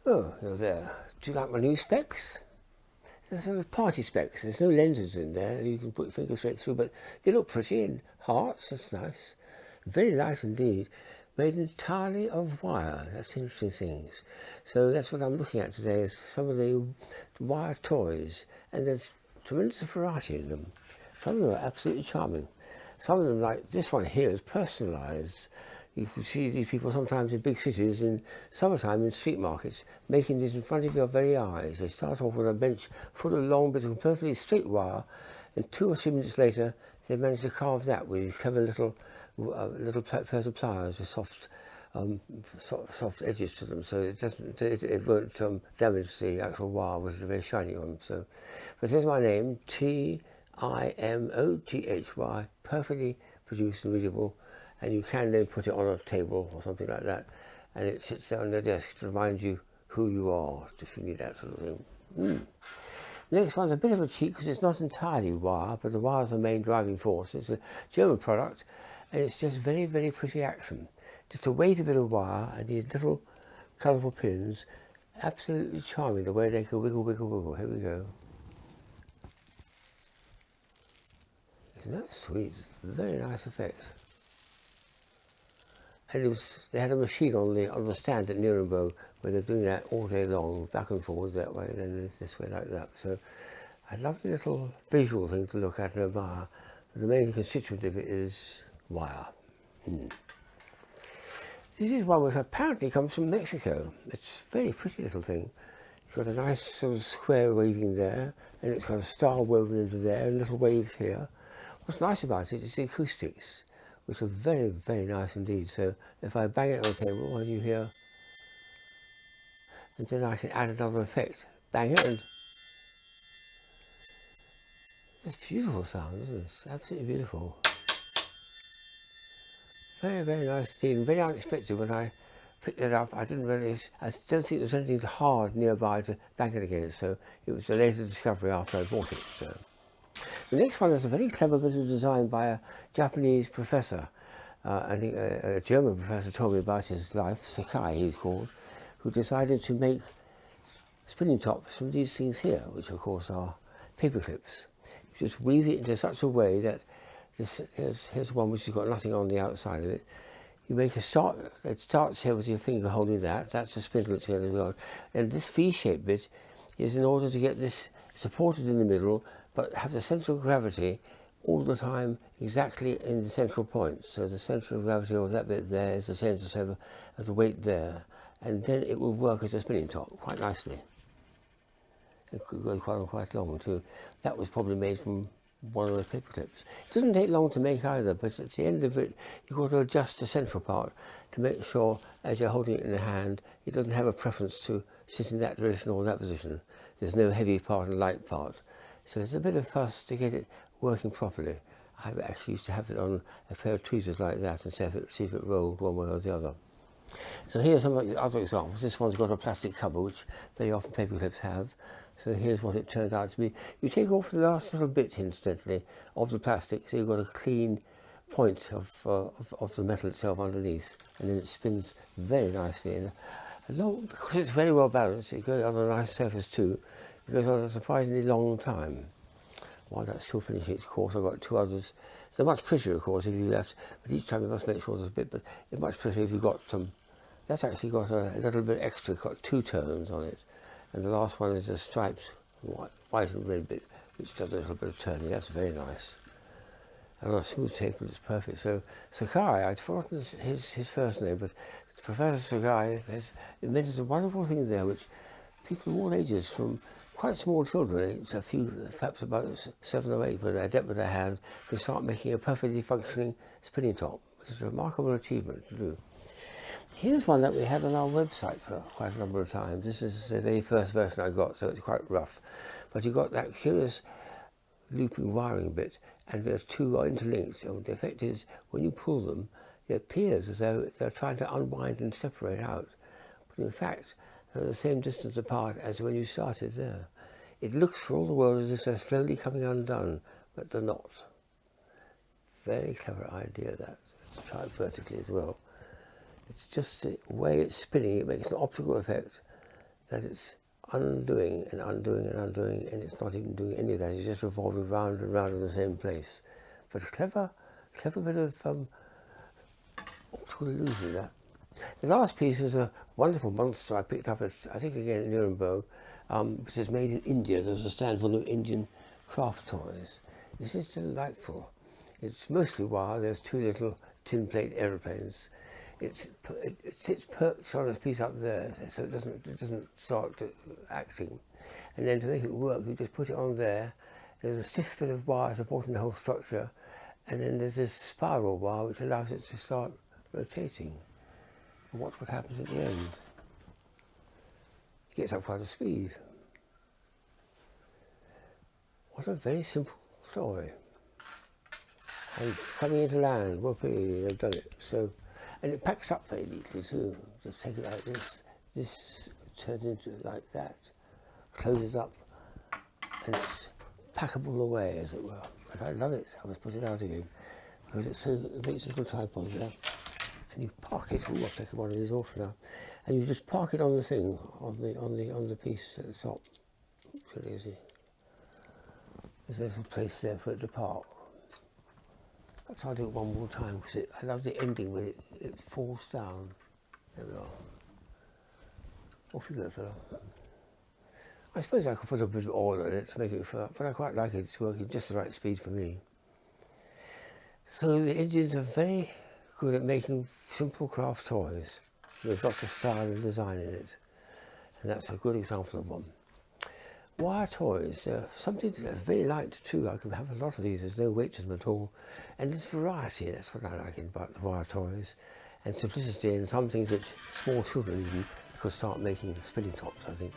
Oh, you're there. Do you like my new specs? They're sort of party specs. There's no lenses in there. You can put your finger straight through, but they look pretty in hearts. That's nice. Very nice indeed. Made entirely of wire. That's interesting things. So that's what I'm looking at today, is some of the wire toys. And there's tremendous variety in them. Some of them are absolutely charming. Some of them, like this one here, is personalised. You can see these people sometimes in big cities in summertime in street markets making these in front of your very eyes. They start off with a bench full of long bits of perfectly straight wire, and 2 or 3 minutes later they manage to carve that with clever little pairs of pliers with soft edges to them, so it won't damage the actual wire, which is a very shiny one. So, but here's my name, Timothy, perfectly produced and readable. And you can then put it on a table or something like that, and it sits there on your desk to remind you who you are, if you need that sort of thing. Next one's a bit of a cheat because it's not entirely wire, but the wire is the main driving force. It's a German product, and it's just very, very pretty action. Just a wavy bit of wire and these little colourful pins, absolutely charming the way they can wiggle, wiggle, wiggle. Here we go. Isn't that sweet? Very nice effect. And they had a machine on the stand at Nuremberg where they're doing that all day long, back and forward that way, and then this way like that. So a lovely little visual thing to look at and admire. But the main constituent of it is wire. This is one which apparently comes from Mexico. It's a very pretty little thing. It's got a nice sort of square waving there, and it's got a star woven into there, and little waves here. What's nice about it is the acoustics, which are very, very nice indeed. So if I bang it on the table, and you hear, and then I can add another effect. Bang it, and it's a beautiful sound, isn't it? It's absolutely beautiful. Very, very nice indeed, and very unexpected. When I picked it up, I didn't realise, I don't think there was anything hard nearby to bang it against, so it was a later discovery after I bought it. So. The next one is a very clever bit of design by a Japanese professor. I think a German professor told me about his life, Sakai he's called, who decided to make spinning tops from these things here, which of course are paperclips. You just weave it into such a way that here's one which has got nothing on the outside of it. You make a start, it starts here with your finger holding that, that's the spindle it's going to go on. And this V-shaped bit is in order to get this supported in the middle, but have the centre of gravity all the time exactly in the central point. So the centre of gravity of that bit there is the same as the weight there. And then it will work as a spinning top quite nicely. It could go quite long too. That was probably made from one of those paper clips. It doesn't take long to make either, but at the end of it, you've got to adjust the central part to make sure, as you're holding it in the hand, it doesn't have a preference to sit in that position or that position. There's no heavy part and light part. So it's a bit of fuss to get it working properly. I actually used to have it on a pair of tweezers like that and see if it rolled one way or the other. So here's some other examples. This one's got a plastic cover, which very often paper clips have. So here's what it turned out to be. You take off the last little bit, incidentally, of the plastic, so you've got a clean point of the metal itself underneath, and then it spins very nicely. And because it's very well balanced, it goes on a nice surface too. It goes on a surprisingly long time. While that's still finishing its course, I've got 2 others. They're much prettier, of course, if you left, but each time you must make sure there's a bit, but it's much prettier if you've got some. That's actually got a little bit extra, it's got 2 turns on it. And the last one is a striped white and red bit, which does a little bit of turning. That's very nice. And on a smooth table, it's perfect. So Sakai, I'd forgotten his first name, but Professor Sakai has invented a wonderful thing there, which people of all ages, from quite small children, it's a few, perhaps about 7 or 8, with they're adept with their hand, can start making a perfectly functioning spinning top, which is a remarkable achievement to do. Here's one that we had on our website for quite a number of times. This is the very first version I got, so it's quite rough. But you've got that curious looping wiring bit, and the 2 are interlinked. So the effect is, when you pull them, it appears as though they're trying to unwind and separate out. But in fact, they're the same distance apart as when you started there. It looks for all the world as if they're slowly coming undone, but they're not. Very clever idea, that. Let's try it vertically as well. It's just the way it's spinning, it makes an optical effect, that it's undoing and undoing and undoing, and it's not even doing any of that. It's just revolving round and round in the same place. But a clever bit of optical illusion, that. The last piece is a wonderful monster I picked up at, I think again in Nuremberg, which is made in India. There's a stand full of Indian craft toys. This is delightful. It's mostly wire. There's two little tin plate aeroplanes. It sits perched on a piece up there, so it doesn't start acting. And then to make it work, you just put it on there. There's a stiff bit of wire supporting the whole structure, and then there's this spiral wire which allows it to start rotating. And watch what happens at the end. It gets up quite a speed. What a very simple story. And coming into land, whoopee, they've done it. So, and it packs up very neatly too. Just take it like this. This turns into it like that. Closes up, and it's packable away, as it were. But I love it. I must put it out again because it makes a little tripod there, and you park it. I'll take one of these off now, and you just park it on the thing, on the piece at the top. So easy. There's a little place there for it to park. Perhaps I'll do it one more time because I love the ending when it falls down. There we are. Off you go, fella. I suppose I could put a bit of oil in it to make it fur, but I quite like it. It's working just the right speed for me. So the Indians are very good at making simple craft toys. There's lots of style and design in it, and that's a good example of one. Wire toys, they're something that's very light too. I can have a lot of these, there's no weight to them at all. And there's variety, that's what I like about the wire toys. And simplicity, and some things which small children even could start making spinning tops, I think.